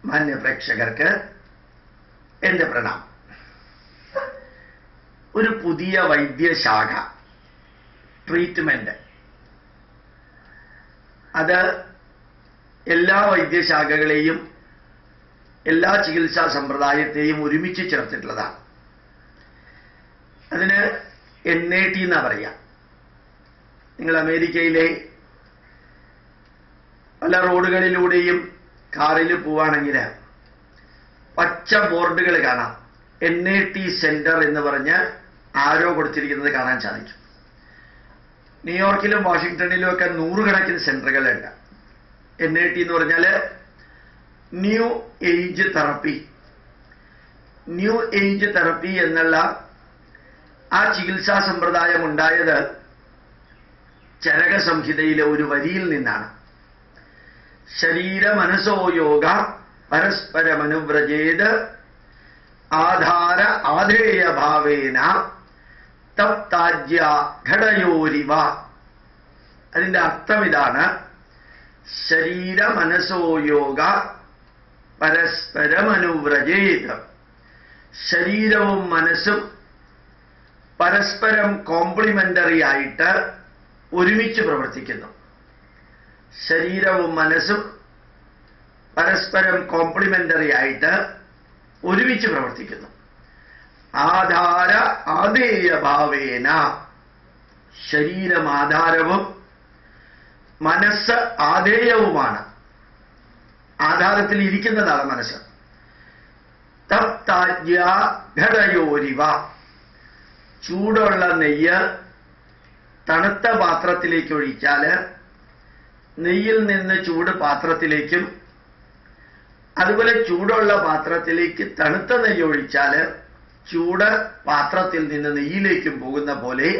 മാന്യ പ്രേക്ഷകർക്ക് എൻ്റെ പ്രണാമം. ഒരു പുതിയ വൈദ്യശാഖ ട്രീറ്റ്മെന്റ്, അത് എല്ലാ വൈദ്യശാഖകളെയും എല്ലാ ചികിത്സാ സമ്പ്രദായത്തെയും ഒരുമിച്ച് ചേർത്തിട്ടുള്ളതാണ്. അതിന് NAT എന്നാ പറയാം. നിങ്ങൾ അമേരിക്കയിലെ പല റോഡുകളിലൂടെയും കാറിൽ പോവാണെങ്കിൽ പച്ച ബോർഡുകൾ കാണാം. NAT സെന്റർ എന്ന് പറഞ്ഞ് ആരോ കൊടുത്തിരിക്കുന്നത് കാണാൻ സാധിക്കും. ന്യൂയോർക്കിലും വാഷിങ്ടണിലും ഒക്കെ നൂറുകണക്കിന് സെന്ററുകളുണ്ട്. NAT എന്ന് പറഞ്ഞാൽ new age therapy. New age therapy എന്നുള്ള ആ ചികിത്സാ സമ്പ്രദായം ഉണ്ടായത് ചരക സംഹിതയിലെ ഒരു വരിയിൽ നിന്നാണ്. ശരീര മനസോ യോഗ പരസ്പരമനുവ്രജേത് ആധാര ആധേയ ഭാവേന തപ്താജ്യ ഘടയോരിവ. അതിന്റെ അർത്ഥം ഇതാണ്: ശരീര മനസോ യോഗ പരസ്പരമനുവ്രജേത്. ശരീരവും മനസ്സും പരസ്പരം കോംപ്ലിമെന്ററി ആയിട്ട് ഒരുമിച്ച് പ്രവർത്തിക്കുന്നു. ശരീരവും മനസ്സും പരസ്പരം കോംപ്ലിമെന്ററി ആയിട്ട് ഒരുമിച്ച് പ്രവർത്തിക്കുന്നു. ആധാര ആധേയ ഭാവേന. ശരീരം ആധാരവും മനസ്സ് ആധേയവുമാണ്. ആധാരത്തിൽ ഇരിക്കുന്നതാണ് മനസ്സ്. തപ്താജ്യ ഘടയോരിവ. ചൂടുള്ള നെയ്യ് തണുത്ത പാത്രത്തിലേക്ക് ഒഴിച്ചാൽ നെയ്യിൽ നിന്ന് ചൂട് പാത്രത്തിലേക്കും, അതുപോലെ ചൂടുള്ള പാത്രത്തിലേക്ക് തണുത്ത നെയ്യ് ഒഴിച്ചാൽ ചൂട് പാത്രത്തിൽ നിന്ന് നെയ്യിലേക്കും പോകുന്ന പോലെ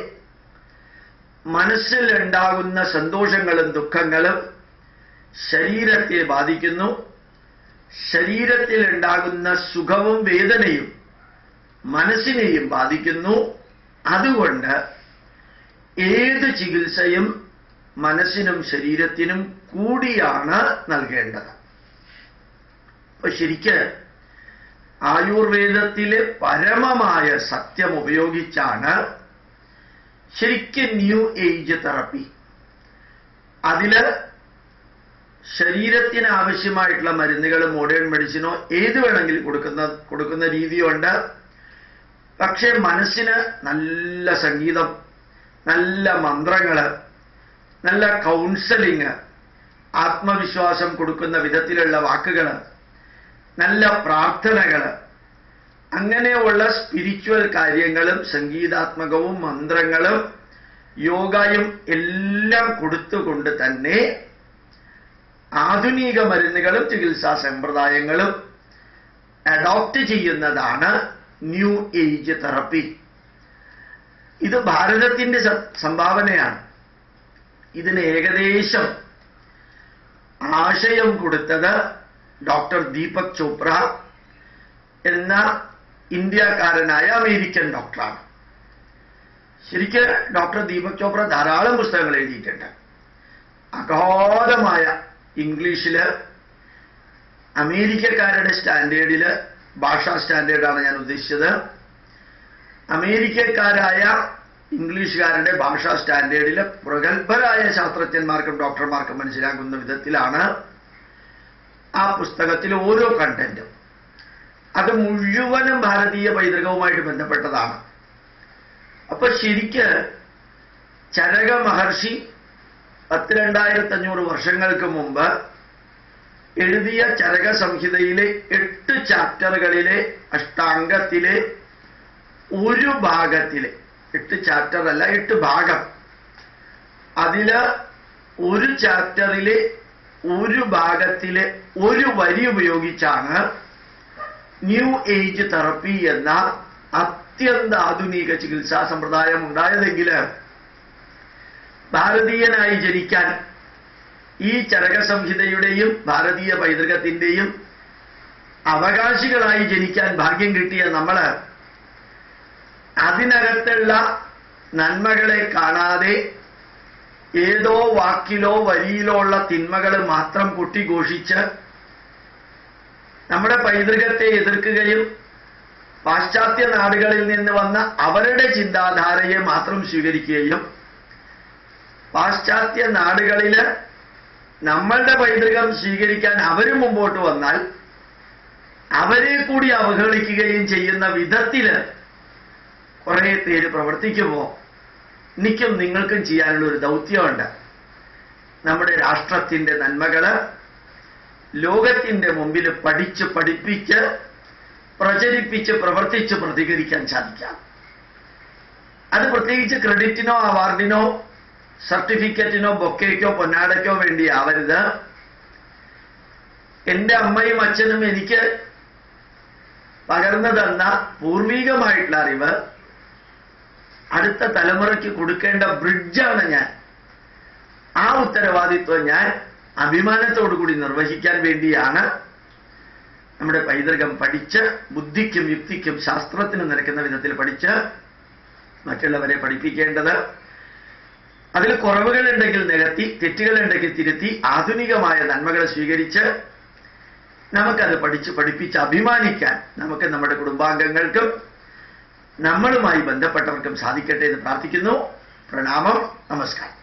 മനസ്സിലുണ്ടാകുന്ന സന്തോഷങ്ങളും ദുഃഖങ്ങളും ശരീരത്തെ ബാധിക്കുന്നു. ശരീരത്തിൽ ഉണ്ടാകുന്ന സുഖവും വേദനയും മനസ്സിനെയും ബാധിക്കുന്നു. അതുകൊണ്ട് ഏത് ചികിത്സയും മനസ്സിനും ശരീരത്തിനും കൂടിയാണ് നൽകേണ്ടത്. അപ്പൊ ശരിക്ക് ആയുർവേദത്തിലെ പരമമായ സത്യം ഉപയോഗിച്ചാണ് ശരിക്കും ന്യൂ ഏജ് തെറപ്പി. അതില് ശരീരത്തിന് ആവശ്യമായിട്ടുള്ള മരുന്നുകൾ, മോഡേൺ മെഡിസിനോ ഏത് വേണമെങ്കിലും കൊടുക്കുന്ന രീതിയുണ്ട്. പക്ഷെ മനസ്സിന് നല്ല സംഗീതം, നല്ല മന്ത്രങ്ങള്, നല്ല കൗൺസലിങ്, ആത്മവിശ്വാസം കൊടുക്കുന്ന വിധത്തിലുള്ള വാക്കുകൾ, നല്ല പ്രാർത്ഥനകൾ, അങ്ങനെയുള്ള സ്പിരിച്വൽ കാര്യങ്ങളും സംഗീതാത്മകവും മന്ത്രങ്ങളും യോഗയും എല്ലാം കൊടുത്തുകൊണ്ട് തന്നെ ആധുനിക മരുന്നുകളും ചികിത്സാ സമ്പ്രദായങ്ങളും അഡോപ്റ്റ് ചെയ്യുന്നതാണ് ന്യൂ ഏജ് തെറപ്പി. ഇത് ഭാരതത്തിന്റെ സംഭാവനയാണ്. ഇതിന് ഏകദേശം ആശയം കൊടുത്തത് ഡോക്ടർ ദീപക് ചോപ്ര എന്ന ഇന്ത്യക്കാരനായ അമേരിക്കൻ ഡോക്ടറാണ്. ശരിക്കും ഡോക്ടർ ദീപക് ചോപ്ര ധാരാളം പുസ്തകങ്ങൾ എഴുതിയിട്ടുണ്ട്. അഗാധമായ ഇംഗ്ലീഷില്, അമേരിക്കക്കാരുടെ സ്റ്റാൻഡേർഡില്, ഭാഷാ സ്റ്റാൻഡേർഡാണ് ഞാൻ ഉദ്ദേശിച്ചത്, അമേരിക്കക്കാരായ ഇംഗ്ലീഷുകാരുടെ ഭാഷാ സ്റ്റാൻഡേർഡില് പ്രഗത്ഭരായ ശാസ്ത്രജ്ഞന്മാർക്കും ഡോക്ടർമാർക്കും മനസ്സിലാക്കുന്ന വിധത്തിലാണ് ആ പുസ്തകത്തിൽ ഓരോ കണ്ടന്റും. അത് മുഴുവനും ഭാരതീയ പൈതൃകവുമായിട്ട് ബന്ധപ്പെട്ടതാണ്. അപ്പൊ ശരിക്ക് ചരക മഹർഷി 22,500 വർഷങ്ങൾക്ക് മുമ്പ് എഴുതിയ ചരക സംഹിതയിലെ 8 ചാപ്റ്ററുകളിലെ അഷ്ടാംഗത്തിലെ ഒരു ഭാഗത്തിലെ, 8 ചാപ്റ്റർ അല്ല 8 ഭാഗം, അതില് ഒരു ചാപ്റ്ററിലെ ഒരു ഭാഗത്തിലെ ഒരു വരി ഉപയോഗിച്ചാണ് ന്യൂ ഏജ് തെറപ്പി എന്ന അത്യന്താധുനിക ചികിത്സാ സമ്പ്രദായം ഉണ്ടായതെങ്കിൽ ഭാരതീയനായി ജനിക്കാൻ, ഈ ചരക സംഹിതയുടെയും ഭാരതീയ പൈതൃകത്തിന്റെയും അവകാശികളായി ജനിക്കാൻ ഭാഗ്യം കിട്ടിയ നമ്മള് അതിനകത്തുള്ള നന്മകളെ കാണാതെ ഏതോ വാക്കിലോ വരിയിലോ ഉള്ള തിന്മകൾ മാത്രം കൊട്ടിഘോഷിച്ച് നമ്മുടെ പൈതൃകത്തെ എതിർക്കുകയും പാശ്ചാത്യ നാടുകളിൽ നിന്ന് വന്ന അവരുടെ ചിന്താധാരയെ മാത്രം സ്വീകരിക്കുകയും പാശ്ചാത്യ നാടുകളിൽ നമ്മളുടെ പൈതൃകം സ്വീകരിക്കാൻ അവരും മുമ്പോട്ട് വന്നാൽ അവരെ കൂടി അവഹേളിക്കുകയും ചെയ്യുന്ന വിധത്തിൽ കുറേ പേര് പ്രവർത്തിക്കുമ്പോൾ എനിക്കും നിങ്ങൾക്കും ചെയ്യാനുള്ള ഒരു ദൗത്യമുണ്ട്. നമ്മുടെ രാഷ്ട്രത്തിന്റെ നന്മകള് ലോകത്തിന്റെ മുമ്പിൽ പഠിച്ച് പഠിപ്പിച്ച് പ്രചരിപ്പിച്ച് പ്രവർത്തിച്ച് പ്രതികരിക്കാൻ സാധിക്കാം. അത് പ്രത്യേകിച്ച് ക്രെഡിറ്റിനോ അവാർഡിനോ സർട്ടിഫിക്കറ്റിനോ ബൊക്കേക്കോ പൊന്നാടയ്ക്കോ വേണ്ടി ആവരുത്. എൻ്റെ അമ്മയും അച്ഛനും എനിക്ക് പകർന്നു തന്ന പൂർവികമായിട്ടുള്ള അറിവ് അടുത്ത തലമുറയ്ക്ക് കൊടുക്കേണ്ട ബ്രിഡ്ജാണ് ഞാൻ. ആ ഉത്തരവാദിത്വം ഞാൻ അഭിമാനത്തോടു കൂടി നിർവഹിക്കാൻ വേണ്ടിയാണ് നമ്മുടെ പൈതൃകം പഠിച്ച് ബുദ്ധിക്കും യുക്തിക്കും ശാസ്ത്രത്തിനും നിരക്കുന്ന വിധത്തിൽ പഠിച്ച് മറ്റുള്ളവരെ പഠിപ്പിക്കേണ്ടത്. അതിൽ കുറവുകളുണ്ടെങ്കിൽ നികത്തി, തെറ്റുകളുണ്ടെങ്കിൽ തിരുത്തി, ആധുനികമായ നന്മകൾ സ്വീകരിച്ച് നമുക്കത് പഠിച്ച് പഠിപ്പിച്ച് അഭിമാനിക്കാൻ നമുക്ക് നമ്മുടെ കുടുംബാംഗങ്ങൾക്കും നമ്മളുമായി ബന്ധപ്പെട്ടവർക്കും സാധിക്കട്ടെ എന്ന് പ്രാർത്ഥിക്കുന്നു. പ്രണാമം. നമസ്കാരം.